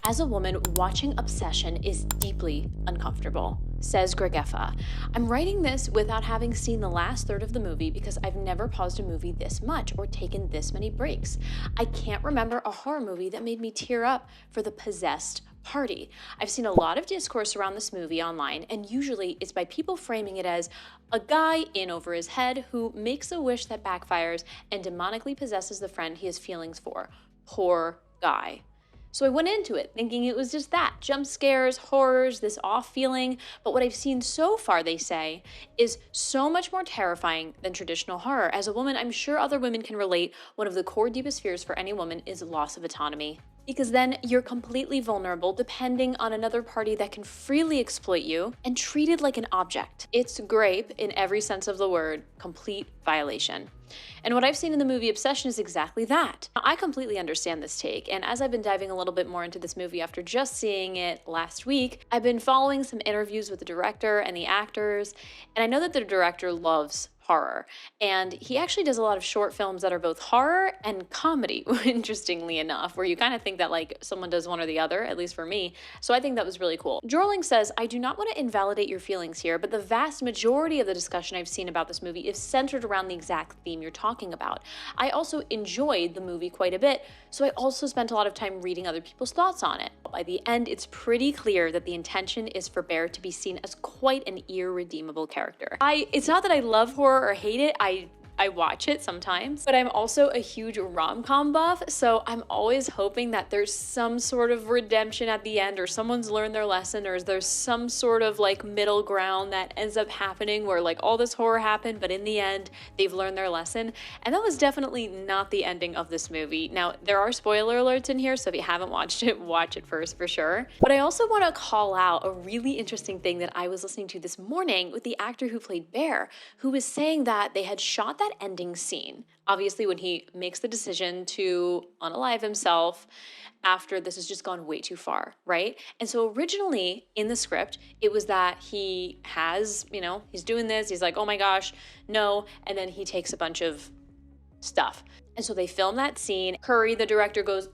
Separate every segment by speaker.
Speaker 1: As a woman, watching Obsession is deeply uncomfortable, says Gregefa. I'm writing this without having seen the last third of the movie because I've never paused a movie this much or taken this many breaks. I can't remember a horror movie that made me tear up for the possessed party. I've seen a lot of discourse around this movie online, and usually it's by people framing it as a guy in over his head who makes a wish that backfires and demonically possesses the friend he has feelings for. Poor guy. So I went into it thinking it was just that, jump scares, horrors, this off feeling, but what I've seen so far, they say, is so much more terrifying than traditional horror. As a woman, I'm sure other women can relate. One of the core deepest fears for any woman is loss of autonomy. Because then you're completely vulnerable depending on another party that can freely exploit you and treated like an object. It's grape in every sense of the word, complete violation. And what I've seen in the movie Obsession is exactly that. Now, I completely understand this take, and as I've been diving a little bit more into this movie after just seeing it last week, I've been following some interviews with the director and the actors, and I know that the director loves horror, and he actually does a lot of short films that are both horror and comedy, interestingly enough, where you kind of think that like someone does one or the other, at least for me. So I think that was really cool. Jorling says, I do not want to invalidate your feelings here, but the vast majority of the discussion I've seen about this movie is centered around the exact theme you're talking about. I also enjoyed the movie quite a bit, so I also spent a lot of time reading other people's thoughts on it. By the end, it's pretty clear that the intention is for Bear to be seen as quite an irredeemable character. It's not that I love horror or hate it. I watch it sometimes, but I'm also a huge rom-com buff, so I'm always hoping that there's some sort of redemption at the end, or someone's learned their lesson, or there's some sort of like middle ground that ends up happening where like all this horror happened, but in the end, they've learned their lesson. And that was definitely not the ending of this movie. Now, there are spoiler alerts in here, so if you haven't watched it, watch it first for sure. But I also want to call out a really interesting thing that I was listening to this morning with the actor who played Bear, who was saying that they had shot that ending scene, obviously when he makes the decision to unalive himself after this has just gone way too far, right? And so originally in the script, it was that he has, he's doing this, he's like, oh my gosh, no, and then he takes a bunch of stuff. And so they film that scene. Curry, the director, goes,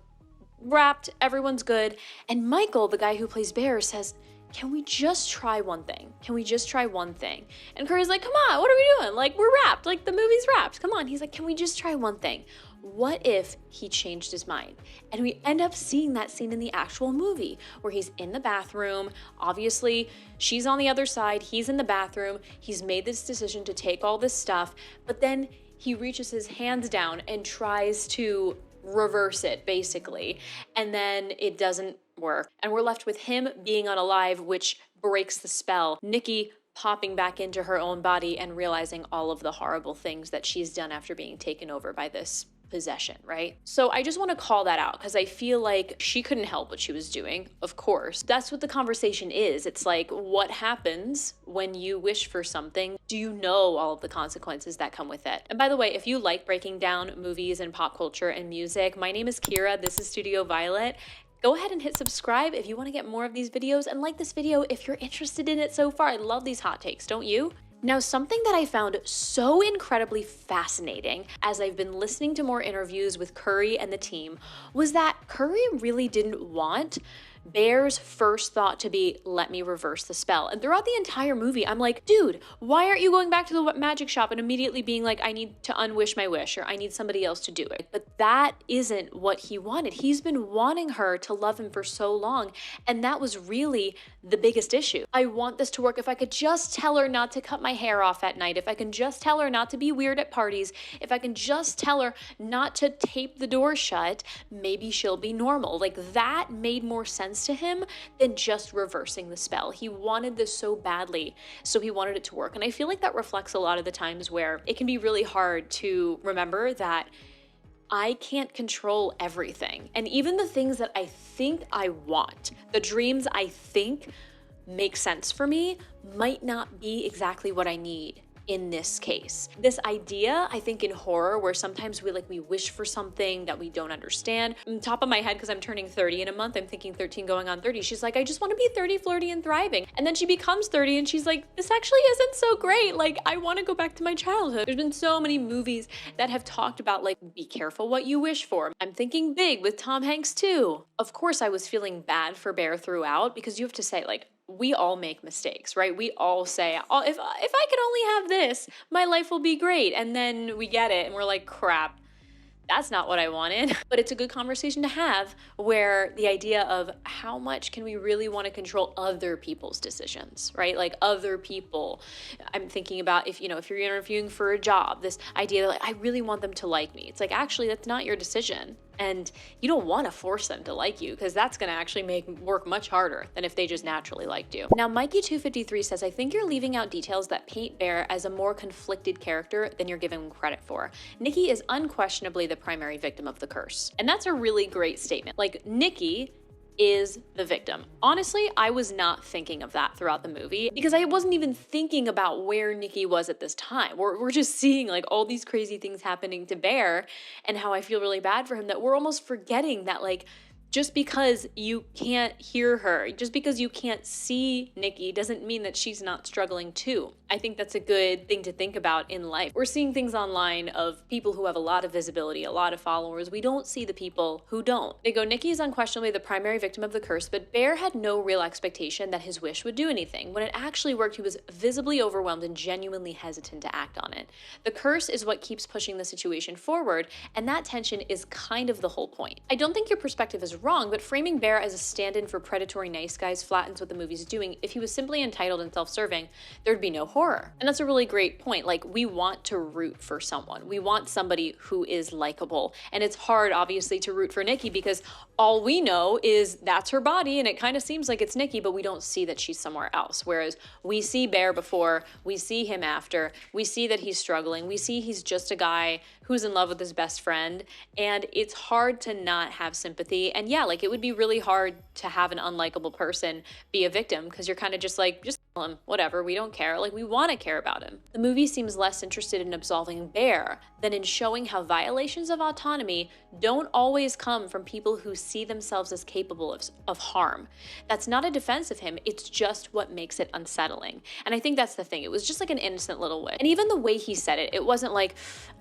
Speaker 1: wrapped, everyone's good. And Michael, the guy who plays Bear, says, can we just try one thing? Can we just try one thing? And Curry's like, come on, what are we doing? Like, we're wrapped, like the movie's wrapped. Come on. He's like, can we just try one thing? What if he changed his mind? And we end up seeing that scene in the actual movie where he's in the bathroom. Obviously, she's on the other side. He's in the bathroom. He's made this decision to take all this stuff, but then he reaches his hands down and tries to reverse it, basically. And then it doesn't work. And we're left with him being unalive, which breaks the spell. Nikki popping back into her own body and realizing all of the horrible things that she's done after being taken over by this possession, right? So I just want to call that out because I feel like she couldn't help what she was doing, of course. That's what the conversation is. It's like, what happens when you wish for something? Do you know all of the consequences that come with it? And by the way, if you like breaking down movies and pop culture and music, my name is Kira. This is Studio Violet. Go ahead and hit subscribe if you want to get more of these videos, and like this video if you're interested in it so far. I love these hot takes, don't you? Now, something that I found so incredibly fascinating as I've been listening to more interviews with Curry and the team was that Curry really didn't want Bear's first thought to be, let me reverse the spell. And throughout the entire movie, I'm like, dude, why aren't you going back to the magic shop and immediately being like, I need to unwish my wish, or I need somebody else to do it? But that isn't what he wanted. He's been wanting her to love him for so long. And that was really the biggest issue. I want this to work. If I could just tell her not to cut my hair off at night, if I can just tell her not to be weird at parties, if I can just tell her not to tape the door shut, maybe she'll be normal. Like, that made more sense to him than just reversing the spell. He wanted this so badly, so he wanted it to work. And I feel like that reflects a lot of the times where it can be really hard to remember that I can't control everything. And even the things that I think I want, the dreams I think make sense for me, might not be exactly what I need in this case. This idea, I think in horror, where sometimes we wish for something that we don't understand. On top of my head, because I'm turning 30 in a month, I'm thinking 13 going on 30. She's like, I just want to be 30, flirty, and thriving. And then she becomes 30 and she's like, this actually isn't so great. Like, I want to go back to my childhood. There's been so many movies that have talked about like, be careful what you wish for. I'm thinking Big with Tom Hanks too. Of course, I was feeling bad for Bear throughout, because you have to say, like, we all make mistakes, right? We all say, oh, if I could only have this, my life will be great. And then we get it and we're like, crap, that's not what I wanted. But it's a good conversation to have, where the idea of how much can we really want to control other people's decisions, right? Like other people. I'm thinking about if you're interviewing for a job, this idea that like, I really want them to like me. It's like, actually, that's not your decision. And you don't want to force them to like you, because that's going to actually make work much harder than if they just naturally liked you. Now, Mikey253 says, I think you're leaving out details that paint Bear as a more conflicted character than you're giving him credit for. Nikki is unquestionably the primary victim of the curse. And that's a really great statement. Like, Nikki is the victim. Honestly, I was not thinking of that throughout the movie, because I wasn't even thinking about where Nikki was at this time. We're just seeing like all these crazy things happening to Bear and how I feel really bad for him, that we're almost forgetting that like, just because you can't hear her, just because you can't see Nikki doesn't mean that she's not struggling too. I think that's a good thing to think about in life. We're seeing things online of people who have a lot of visibility, a lot of followers. We don't see the people who don't. They go, Nikki is unquestionably the primary victim of the curse, but Bear had no real expectation that his wish would do anything. When it actually worked, he was visibly overwhelmed and genuinely hesitant to act on it. The curse is what keeps pushing the situation forward, and that tension is kind of the whole point. I don't think your perspective is wrong, but framing Bear as a stand-in for predatory nice guys flattens what the movie's doing. If he was simply entitled and self-serving, there'd be no horror. And that's a really great point. Like, we want to root for someone. We want somebody who is likable. And it's hard, obviously, to root for Nikki, because all we know is that's her body and it kind of seems like it's Nikki, but we don't see that she's somewhere else. Whereas we see Bear before, we see him after, we see that he's struggling, we see he's just a guy who's in love with his best friend, and it's hard to not have sympathy. And yeah, like, it would be really hard to have an unlikable person be a victim, because you're kind of just like, just kill him, whatever, we don't care. Like, we want to care about him. The movie seems less interested in absolving Bear than in showing how violations of autonomy don't always come from people who see themselves as capable of harm. That's not a defense of him, it's just what makes it unsettling. And I think that's the thing. It was just like an innocent little way. And even the way he said it, it wasn't like,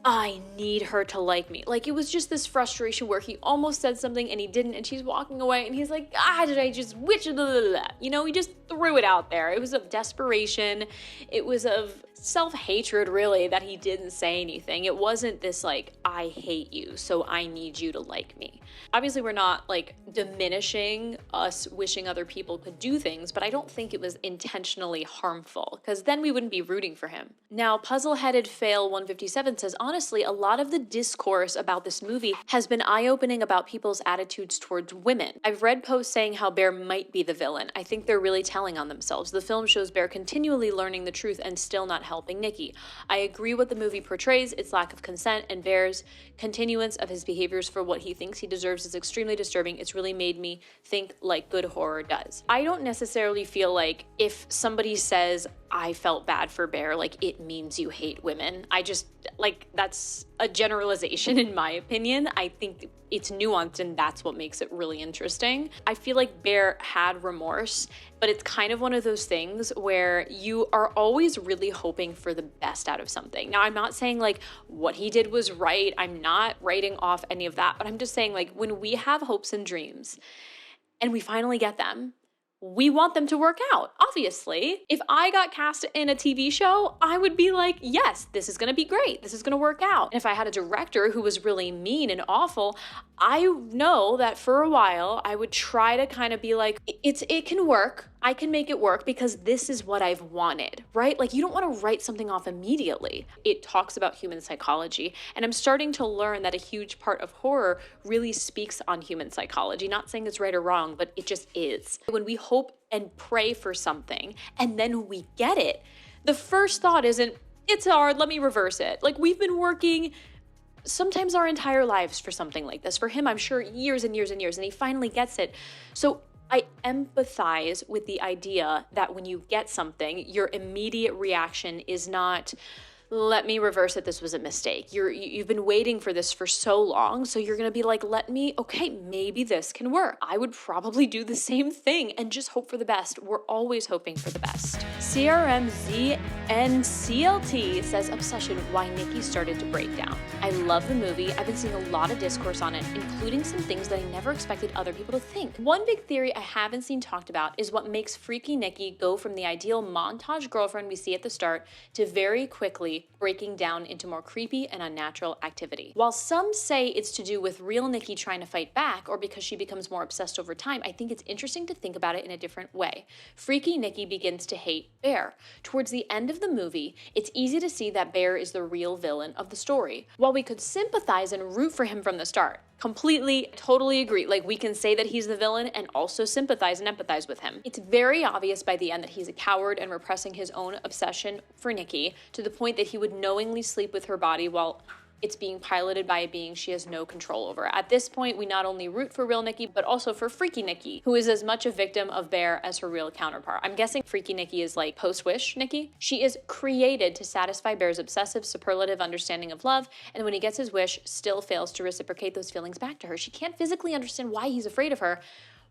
Speaker 1: I need her to like me. Like, it was just this frustration where he almost said something and he didn't, and she's walking away and he's like, did I just which, blah, blah, blah. You know, he just threw it out there. It was of desperation. It was of self-hatred, really, that he didn't say anything. It wasn't this like, I hate you, so I need you to like me. Obviously, we're not like diminishing us wishing other people could do things, but I don't think it was intentionally harmful, because then we wouldn't be rooting for him. Now, Puzzle-Headed Fail 157 says, honestly, a lot of the discourse about this movie has been eye-opening about people's attitudes towards women. I've read posts saying how Bear might be the villain. I think they're really telling on themselves. The film shows Bear continually learning the truth and still not helping Nikki. I agree what the movie portrays, its lack of consent, and Bear's continuance of his behaviors for what he thinks he deserves is extremely disturbing. It's really made me think like good horror does. I don't necessarily feel like if somebody says, I felt bad for Bear, like it means you hate women. I just, like, that's a generalization in my opinion. I think it's nuanced, and that's what makes it really interesting. I feel like Bear had remorse, but it's kind of one of those things where you are always really hoping for the best out of something. Now, I'm not saying like what he did was right. I'm not writing off any of that, but I'm just saying, like, when we have hopes and dreams and we finally get them, we want them to work out. Obviously, if I got cast in a TV show, I would be like, yes, this is gonna be great. This is gonna work out. And if I had a director who was really mean and awful, I know that for a while, I would try to kind of be like, it can work. I can make it work because this is what I've wanted, right? Like, you don't want to write something off immediately. It talks about human psychology, and I'm starting to learn that a huge part of horror really speaks on human psychology. Not saying it's right or wrong, but it just is. When we hope and pray for something, and then we get it, the first thought isn't, it's hard, let me reverse it. Like, we've been working sometimes our entire lives for something like this. For him, I'm sure years and years and years, and he finally gets it. So I empathize with the idea that when you get something, your immediate reaction is not, let me reverse it, this was a mistake. You've been waiting for this for so long, so you're gonna be like, okay, maybe this can work. I would probably do the same thing and just hope for the best. We're always hoping for the best. CRMZNCLT says, Obsession, why Nikki started to break down. I love the movie. I've been seeing a lot of discourse on it, including some things that I never expected other people to think. One big theory I haven't seen talked about is what makes Freaky Nikki go from the ideal montage girlfriend we see at the start to very quickly breaking down into more creepy and unnatural activity. While some say it's to do with real Nikki trying to fight back or because she becomes more obsessed over time, I think it's interesting to think about it in a different way. Freaky Nikki begins to hate Bear. Towards the end of the movie, it's easy to see that Bear is the real villain of the story. While we could sympathize and root for him from the start, completely, totally agree. Like, we can say that he's the villain and also sympathize and empathize with him. It's very obvious by the end that he's a coward and repressing his own obsession for Nikki to the point that he would knowingly sleep with her body while it's being piloted by a being she has no control over. At this point, we not only root for real Nikki, but also for Freaky Nikki, who is as much a victim of Bear as her real counterpart. I'm guessing Freaky Nikki is like post-wish Nikki. She is created to satisfy Bear's obsessive, superlative understanding of love, and when he gets his wish, still fails to reciprocate those feelings back to her. She can't physically understand why he's afraid of her,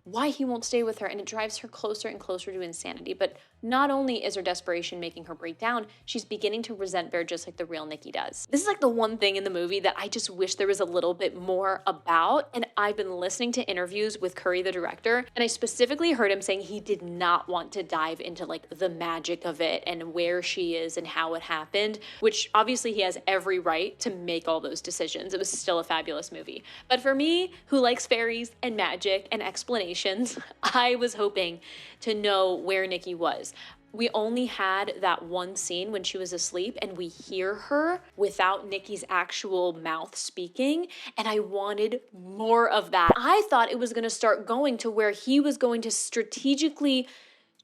Speaker 1: why he won't stay with her, and it drives her closer and closer to insanity. But not only is her desperation making her break down, she's beginning to resent Bear just like the real Nikki does. This is like the one thing in the movie that I just wish there was a little bit more about, and I've been listening to interviews with Curry, the director, and I specifically heard him saying he did not want to dive into like the magic of it and where she is and how it happened, which obviously he has every right to make all those decisions. It was still a fabulous movie. But for me, who likes fairies and magic and explanations, I was hoping to know where Nikki was. We only had that one scene when she was asleep and we hear her without Nikki's actual mouth speaking, and I wanted more of that. I thought it was going to start going to where he was going to strategically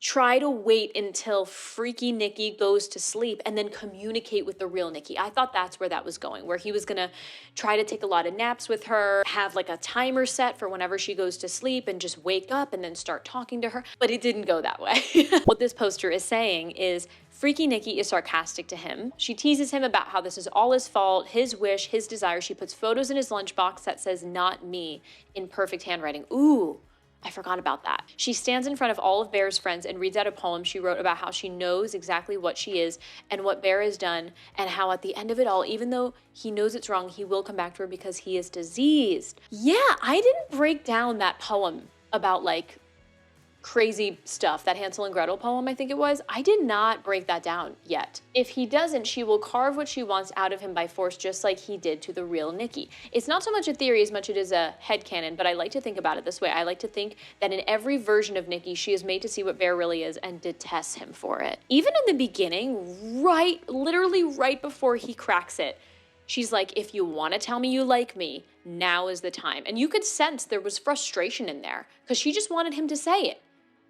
Speaker 1: try to wait until Freaky Nikki goes to sleep and then communicate with the real Nikki. I thought that's where that was going, where he was gonna try to take a lot of naps with her, have like a timer set for whenever she goes to sleep and just wake up and then start talking to her, but it didn't go that way. What this poster is saying is Freaky Nikki is sarcastic to him. She teases him about how this is all his fault, his wish, his desire. She puts photos in his lunchbox that says "not me" in perfect handwriting. Ooh, I forgot about that. She stands in front of all of Bear's friends and reads out a poem she wrote about how she knows exactly what she is and what Bear has done, and how at the end of it all, even though he knows it's wrong, he will come back to her because he is diseased. Yeah, I didn't break down that poem about like crazy stuff, that Hansel and Gretel poem, I think it was. I did not break that down yet. If he doesn't, she will carve what she wants out of him by force, just like he did to the real Nikki. It's not so much a theory as much it is a headcanon, but I like to think about it this way. I like to think that in every version of Nikki, she is made to see what Bear really is and detests him for it. Even in the beginning, literally right before he cracks it, she's like, if you want to tell me you like me, now is the time. And you could sense there was frustration in there because she just wanted him to say it.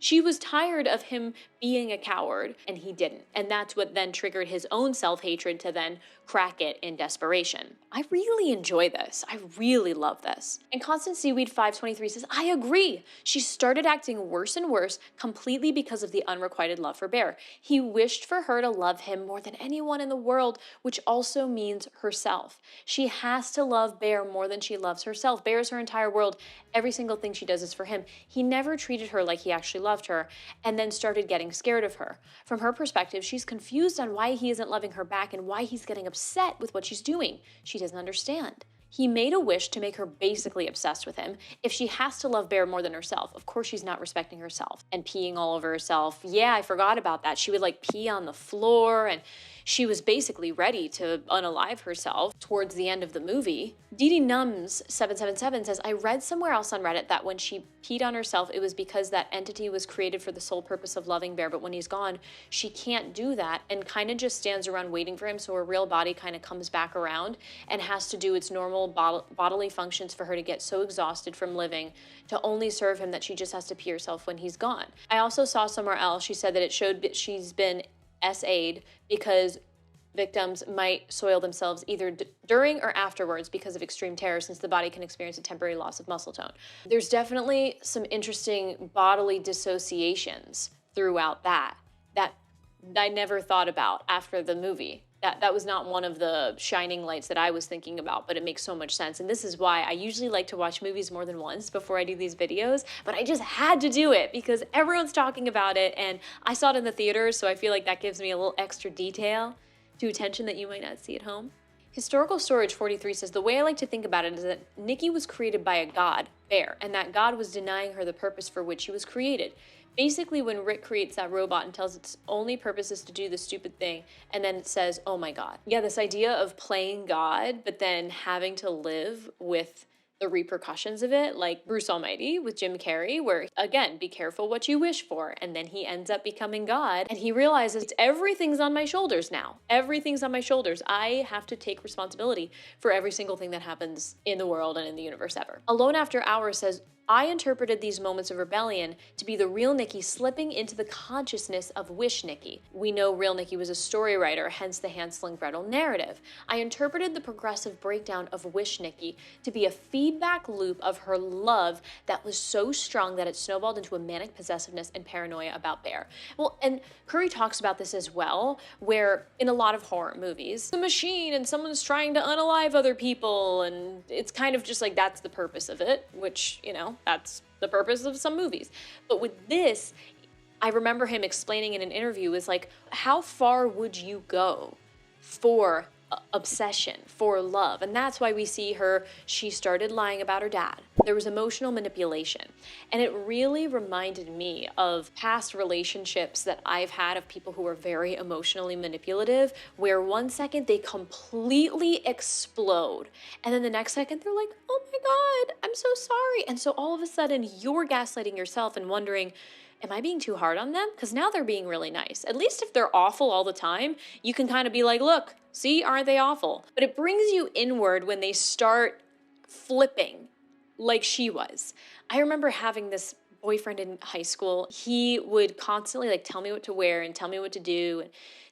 Speaker 1: She was tired of him being a coward, and he didn't. And that's what then triggered his own self-hatred to then crack it in desperation. I really enjoy this. I really love this. And Constant Seaweed 523 says, I agree. She started acting worse and worse completely because of the unrequited love for Bear. He wished for her to love him more than anyone in the world, which also means herself. She has to love Bear more than she loves herself. Bear is her entire world. Every single thing she does is for him. He never treated her like he actually loved her, and then started getting scared of her. From her perspective, she's confused on why he isn't loving her back and why he's getting upset with what she's doing. She doesn't understand. He made a wish to make her basically obsessed with him. If she has to love Bear more than herself, of course she's not respecting herself and peeing all over herself. Yeah, I forgot about that. She would like pee on the floor, and she was basically ready to unalive herself towards the end of the movie. Dee Nums 777 says, I read somewhere else on Reddit that when she peed on herself, it was because that entity was created for the sole purpose of loving Bear, but when he's gone, she can't do that and kind of just stands around waiting for him, so her real body kind of comes back around and has to do its normal bodily functions for her to get so exhausted from living to only serve him that she just has to pee herself when he's gone. I also saw somewhere else, she said that it showed that she's been SA'd because victims might soil themselves either during or afterwards because of extreme terror, since the body can experience a temporary loss of muscle tone. There's definitely some interesting bodily dissociations throughout that I never thought about after the movie. That was not one of the shining lights that I was thinking about, but it makes so much sense. And this is why I usually like to watch movies more than once before I do these videos, but I just had to do it because everyone's talking about it and I saw it in the theaters, so I feel like that gives me a little extra detail to attention that you might not see at home. Historical Storage 43 says, the way I like to think about it is that Nikki was created by a god, Bear, and that god was denying her the purpose for which she was created. Basically, when Rick creates that robot and tells its only purpose is to do the stupid thing, and then it says, oh my God. Yeah, this idea of playing God, but then having to live with the repercussions of it, like Bruce Almighty with Jim Carrey, where again, be careful what you wish for. And then he ends up becoming God and he realizes everything's on my shoulders now. Everything's on my shoulders. I have to take responsibility for every single thing that happens in the world and in the universe ever. Alone After Hours says, I interpreted these moments of rebellion to be the real Nikki slipping into the consciousness of Wish Nikki. We know real Nikki was a story writer, hence the Hansel and Gretel narrative. I interpreted the progressive breakdown of Wish Nikki to be a feedback loop of her love that was so strong that it snowballed into a manic possessiveness and paranoia about Bear. Well, and Curry talks about this as well, where in a lot of horror movies, the machine and someone's trying to unalive other people, and it's kind of just like that's the purpose of it, which, you know, that's the purpose of some movies. But with this, I remember him explaining in an interview is like, how far would you go for obsession, for love? And that's why we see her, she started lying about her dad. There was emotional manipulation. And it really reminded me of past relationships that I've had of people who were very emotionally manipulative, where one second they completely explode. And then the next second they're like, oh my God, I'm so sorry. And so all of a sudden you're gaslighting yourself and wondering, am I being too hard on them? Because now they're being really nice. At least if they're awful all the time, you can kind of be like, look, see, aren't they awful? But it brings you inward when they start flipping like she was. I remember having this boyfriend in high school. He would constantly like tell me what to wear and tell me what to do and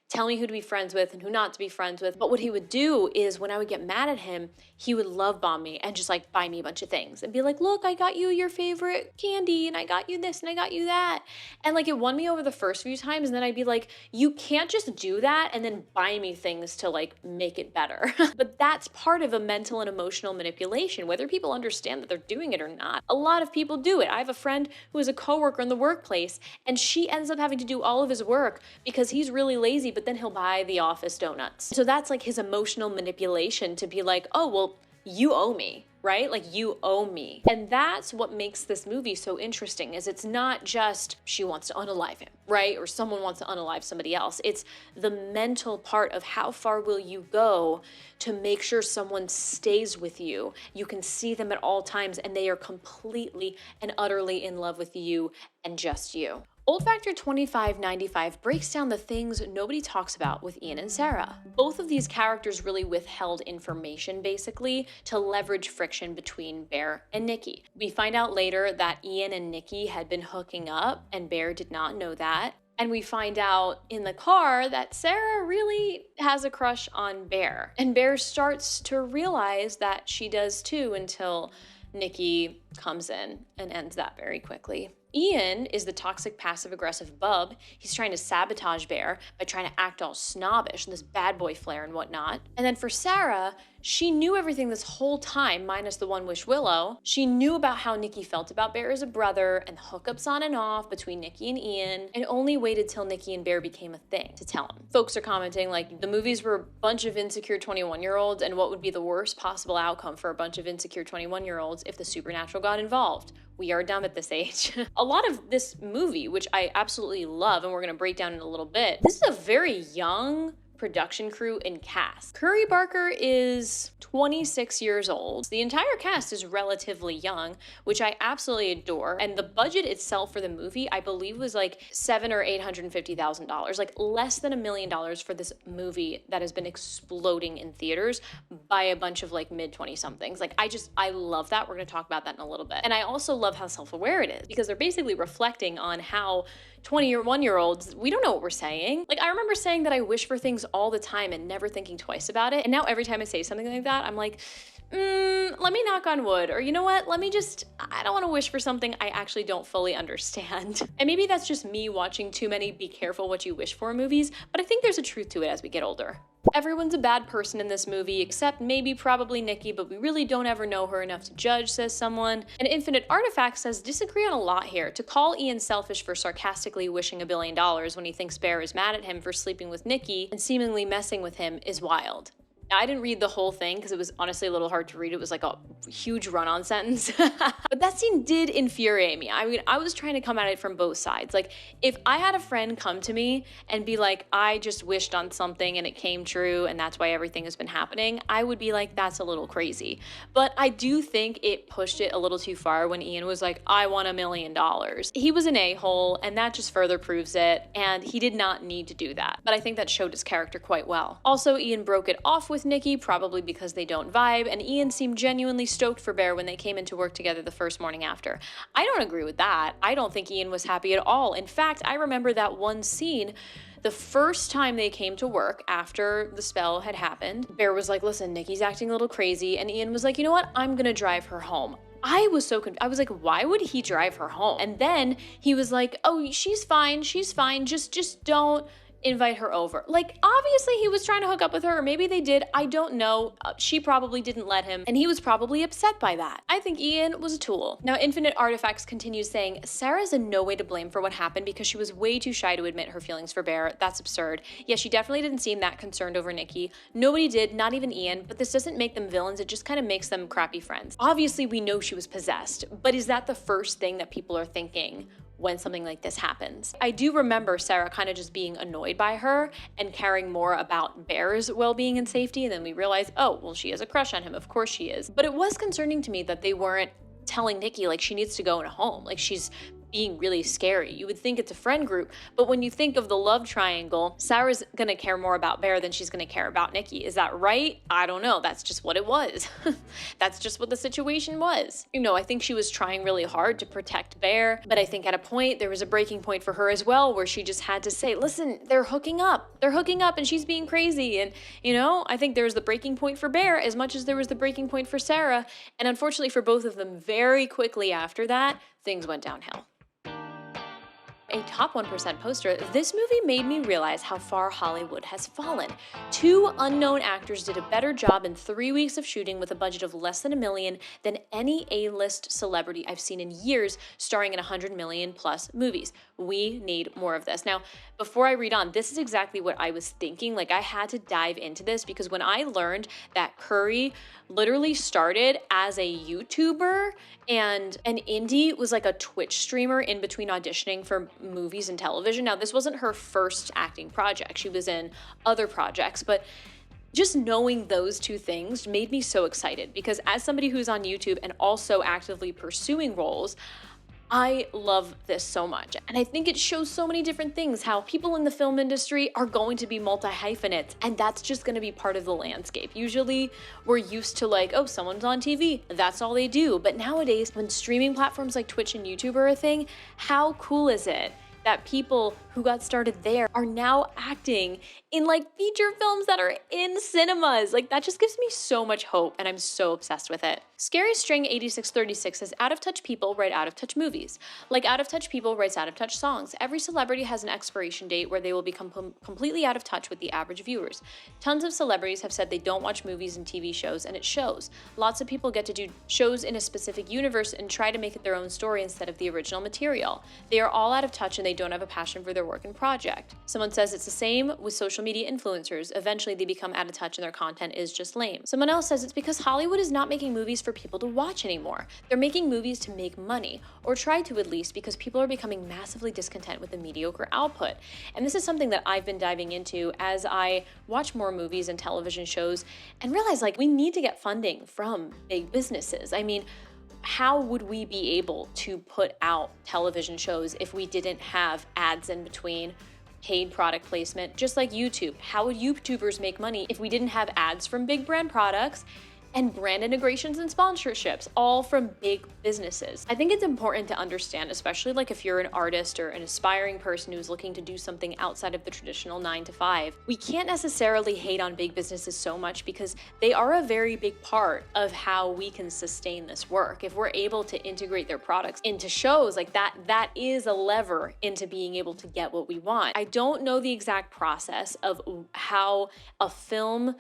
Speaker 1: tell me who to be friends with and who not to be friends with. But what he would do is when I would get mad at him, he would love bomb me and just like buy me a bunch of things and be like, look, I got you your favorite candy and I got you this and I got you that. And like it won me over the first few times. And then I'd be like, you can't just do that and then buy me things to like make it better. But that's part of a mental and emotional manipulation, whether people understand that they're doing it or not. A lot of people do it. I have a friend who is a coworker in the workplace and she ends up having to do all of his work because he's really lazy, but then he'll buy the office donuts. So that's like his emotional manipulation to be like, oh, well, you owe me, right? Like you owe me. And that's what makes this movie so interesting is it's not just she wants to unalive him, right? Or someone wants to unalive somebody else. It's the mental part of how far will you go to make sure someone stays with you. You can see them at all times and they are completely and utterly in love with you and just you. Old Factor 2595 breaks down the things nobody talks about with Ian and Sarah. Both of these characters really withheld information, basically, to leverage friction between Bear and Nikki. We find out later that Ian and Nikki had been hooking up, and Bear did not know that. And we find out in the car that Sarah really has a crush on Bear. And Bear starts to realize that she does too until Nikki comes in and ends that very quickly. Ian is the toxic passive-aggressive bub. He's trying to sabotage Bear by trying to act all snobbish and this bad boy flair and whatnot. And then for Sarah, she knew everything this whole time, minus the one wish Willow. She knew about how Nikki felt about Bear as a brother and the hookups on and off between Nikki and Ian, and only waited till Nikki and Bear became a thing to tell him. Folks are commenting like the movies were a bunch of insecure 21-year-olds and what would be the worst possible outcome for a bunch of insecure 21-year-olds if the supernatural got involved. We are dumb at this age. A lot of this movie, which I absolutely love, and we're gonna break down in a little bit, this is a very young production crew and cast. Curry Barker is 26 years old. The entire cast is relatively young, which I absolutely adore. And the budget itself for the movie, I believe was like $700,000 or $850,000, like less than $1 million for this movie that has been exploding in theaters by a bunch of like mid-20 somethings. Like I love that. We're gonna talk about that in a little bit. And I also love how self-aware it is because they're basically reflecting on how 21-year-olds, we don't know what we're saying. Like, I remember saying that I wish for things all the time and never thinking twice about it. And now every time I say something like that, I'm like, let me knock on wood. Or you know what? I don't want to wish for something I actually don't fully understand. And maybe that's just me watching too many be careful what you wish for movies, but I think there's a truth to it as we get older. Everyone's a bad person in this movie, except maybe probably Nikki, but we really don't ever know her enough to judge, says someone. And Infinite Artifact says, disagree on a lot here. To call Ian selfish for sarcastically wishing $1 billion when he thinks Bear is mad at him for sleeping with Nikki and seemingly messing with him is wild. Now, I didn't read the whole thing because it was honestly a little hard to read. It was like a huge run-on sentence. But that scene did infuriate me. I mean, I was trying to come at it from both sides. Like, if I had a friend come to me and be like, I just wished on something and it came true and that's why everything has been happening, I would be like, that's a little crazy. But I do think it pushed it a little too far when Ian was like, I want $1 million. He was an a-hole and that just further proves it. And he did not need to do that. But I think that showed his character quite well. Also, Ian broke it off with Nikki, probably because they don't vibe, and Ian seemed genuinely stoked for Bear when they came into work together the first morning after. I don't agree with that. I don't think Ian was happy at all. In fact, I remember that one scene, the first time they came to work after the spell had happened, Bear was like, listen, Nikki's acting a little crazy, and Ian was like, you know what, I'm gonna drive her home. I was so confused. I was like, why would he drive her home? And then he was like, oh, she's fine, just don't invite her over. Like, obviously he was trying to hook up with her, or maybe they did, I don't know. She probably didn't let him, and he was probably upset by that. I think Ian was a tool. Now, Infinite Artifacts continues saying, Sarah's in no way to blame for what happened because she was way too shy to admit her feelings for Bear. That's absurd. Yeah, she definitely didn't seem that concerned over Nikki. Nobody did, not even Ian, but this doesn't make them villains, it just kind of makes them crappy friends. Obviously, we know she was possessed, but is that the first thing that people are thinking when something like this happens? I do remember Sarah kind of just being annoyed by her and caring more about Bear's well-being and safety, and then we realized, oh, well, she has a crush on him, of course she is. But it was concerning to me that they weren't telling Nikki like she needs to go in a home, like she's being really scary. You would think it's a friend group, but when you think of the love triangle, Sarah's gonna care more about Bear than she's gonna care about Nikki. Is that right? I don't know. That's just what it was. That's just what the situation was. You know, I think she was trying really hard to protect Bear, but I think at a point there was a breaking point for her as well where she just had to say, listen, they're hooking up and she's being crazy. And you know, I think there's the breaking point for Bear as much as there was the breaking point for Sarah. And unfortunately for both of them, very quickly after that, things went downhill. A top 1% poster, this movie made me realize how far Hollywood has fallen. 2 unknown actors did a better job in 3 weeks of shooting with a budget of less than $1 million than any A-list celebrity I've seen in years starring in 100 million plus movies. We need more of this. Now, before I read on, this is exactly what I was thinking. Like, I had to dive into this because when I learned that Curry literally started as a YouTuber and an indie was like a Twitch streamer in between auditioning for movies and television. Now, this wasn't her first acting project. She was in other projects, but just knowing those 2 things made me so excited because as somebody who's on YouTube and also actively pursuing roles, I love this so much. And I think it shows so many different things, how people in the film industry are going to be multi-hyphenates, and that's just gonna be part of the landscape. Usually we're used to like, oh, someone's on TV, that's all they do. But nowadays, when streaming platforms like Twitch and YouTube are a thing, how cool is it that people who got started there are now acting in like feature films that are in cinemas? Like, that just gives me so much hope, and I'm so obsessed with it. Scary String 8636 says, out of touch people write out of touch movies. Like out of touch people writes out of touch songs. Every celebrity has an expiration date where they will become completely out of touch with the average viewers. Tons of celebrities have said they don't watch movies and TV shows, and it shows. Lots of people get to do shows in a specific universe and try to make it their own story instead of the original material. They are all out of touch and they don't have a passion for their work and project. Someone says it's the same with social media influencers. Eventually they become out of touch and their content is just lame. Someone else says it's because Hollywood is not making movies for people to watch anymore. They're making movies to make money, or try to at least, because people are becoming massively discontent with the mediocre output. And this is something that I've been diving into as I watch more movies and television shows and realize like we need to get funding from big businesses. I mean, how would we be able to put out television shows if we didn't have ads in between, paid product placement, just like YouTube? How would YouTubers make money if we didn't have ads from big brand products and brand integrations and sponsorships, all from big businesses. I think it's important to understand, especially like if you're an artist or an aspiring person who's looking to do something outside of the traditional 9 to 5, we can't necessarily hate on big businesses so much because they are a very big part of how we can sustain this work. If we're able to integrate their products into shows like that, that is a lever into being able to get what we want. I don't know the exact process of how a film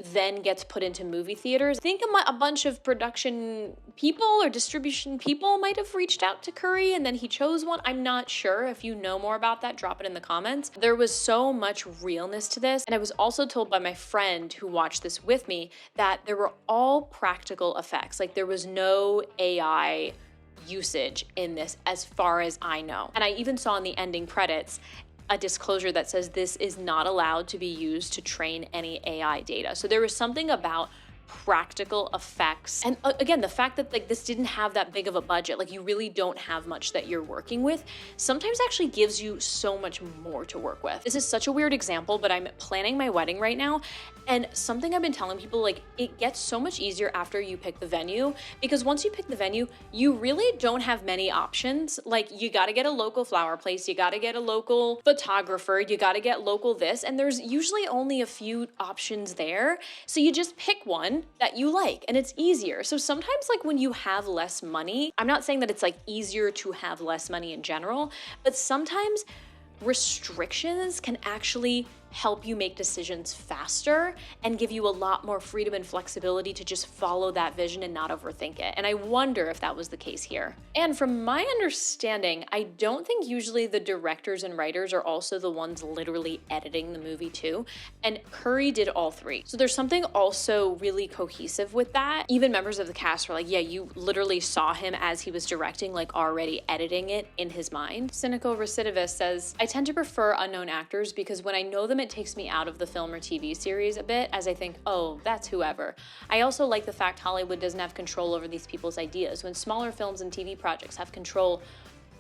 Speaker 1: then gets put into movie theaters. I think a bunch of production people or distribution people might have reached out to Curry and then he chose one. I'm not sure. If you know more about that, drop it in the comments. There was so much realness to this. And I was also told by my friend who watched this with me that there were all practical effects. Like there was no AI usage in this as far as I know. And I even saw in the ending credits a disclosure that says this is not allowed to be used to train any AI data. So there was something about practical effects. And again, the fact that like this didn't have that big of a budget, like you really don't have much that you're working with, sometimes actually gives you so much more to work with. This is such a weird example, but I'm planning my wedding right now. And something I've been telling people, like it gets so much easier after you pick the venue, because once you pick the venue, you really don't have many options. Like you got to get a local flower place, you got to get a local photographer, you got to get local this, and there's usually only a few options there. So you just pick one that you like and it's easier. So sometimes like when you have less money, I'm not saying that it's like easier to have less money in general, but sometimes restrictions can actually help you make decisions faster and give you a lot more freedom and flexibility to just follow that vision and not overthink it. And I wonder if that was the case here. And from my understanding, I don't think usually the directors and writers are also the ones literally editing the movie too. And Curry did all three. So there's something also really cohesive with that. Even members of the cast were like, yeah, you literally saw him as he was directing, like already editing it in his mind. Cynical Recidivist says, I tend to prefer unknown actors because when I know them, it takes me out of the film or TV series a bit, as I think, oh, that's whoever. I also like the fact Hollywood doesn't have control over these people's ideas. When smaller films and TV projects have control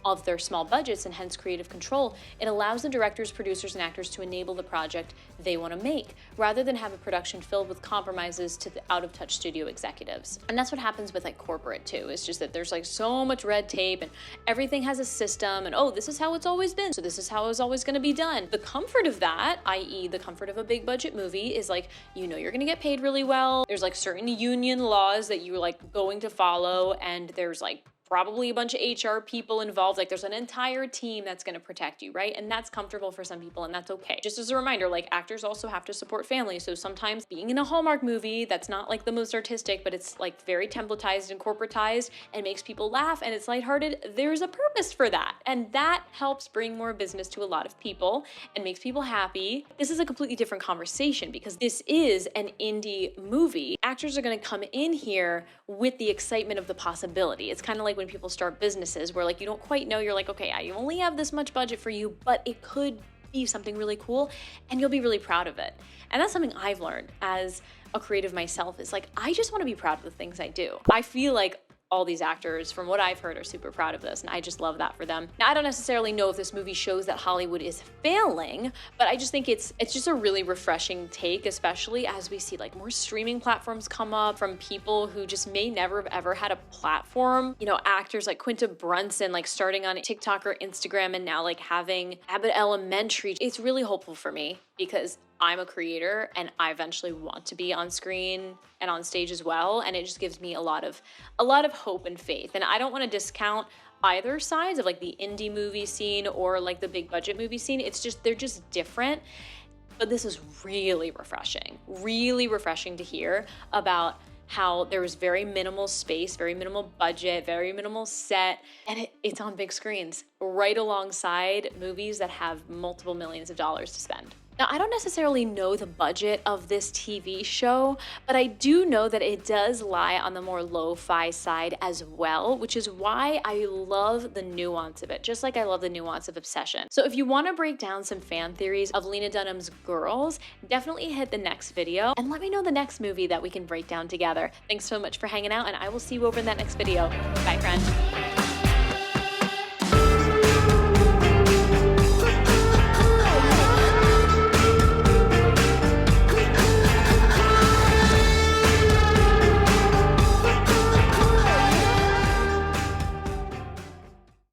Speaker 1: of their small budgets and hence creative control, it allows the directors, producers, and actors to enable the project they want to make, rather than have a production filled with compromises to the out-of-touch studio executives. And that's what happens with like corporate too. It's just that there's like so much red tape and everything has a system and oh, this is how it's always been, so this is how it's always going to be done. The comfort of that, i.e. the comfort of a big budget movie, is like, you know, you're going to get paid really well. There's like certain union laws that you're like going to follow, and there's like probably a bunch of HR people involved. Like there's an entire team that's going to protect you, right? And that's comfortable for some people and that's okay. Just as a reminder, like actors also have to support families. So sometimes being in a Hallmark movie that's not like the most artistic, but it's like very templatized and corporatized and makes people laugh and it's lighthearted, there's a purpose for that. And that helps bring more business to a lot of people and makes people happy. This is a completely different conversation because this is an indie movie. Actors are going to come in here with the excitement of the possibility. It's kind of like when people start businesses where like you don't quite know, you're like, okay, I only have this much budget for you, but it could be something really cool and you'll be really proud of it. And that's something I've learned as a creative myself, is like, I just want to be proud of the things I do. I feel like all these actors, from what I've heard, are super proud of this, and I just love that for them. Now, I don't necessarily know if this movie shows that Hollywood is failing, but I just think it's just a really refreshing take, especially as we see like more streaming platforms come up from people who just may never have ever had a platform. You know, actors like Quinta Brunson, like starting on TikTok or Instagram and now like having Abbott Elementary. It's really hopeful for me because I'm a creator and I eventually want to be on screen and on stage as well. And it just gives me a lot of hope and faith. And I don't want to discount either sides of like the indie movie scene or like the big budget movie scene. It's just, they're just different. But this is really refreshing to hear about how there was very minimal space, very minimal budget, very minimal set, and it's on big screens right alongside movies that have multiple millions of dollars to spend. Now, I don't necessarily know the budget of this TV show, but I do know that it does lie on the more lo-fi side as well, which is why I love the nuance of it, just like I love the nuance of Obsession. So if you want to break down some fan theories of Lena Dunham's Girls, definitely hit the next video and let me know the next movie that we can break down together. Thanks so much for hanging out, and I will see you over in that next video. Bye, friend.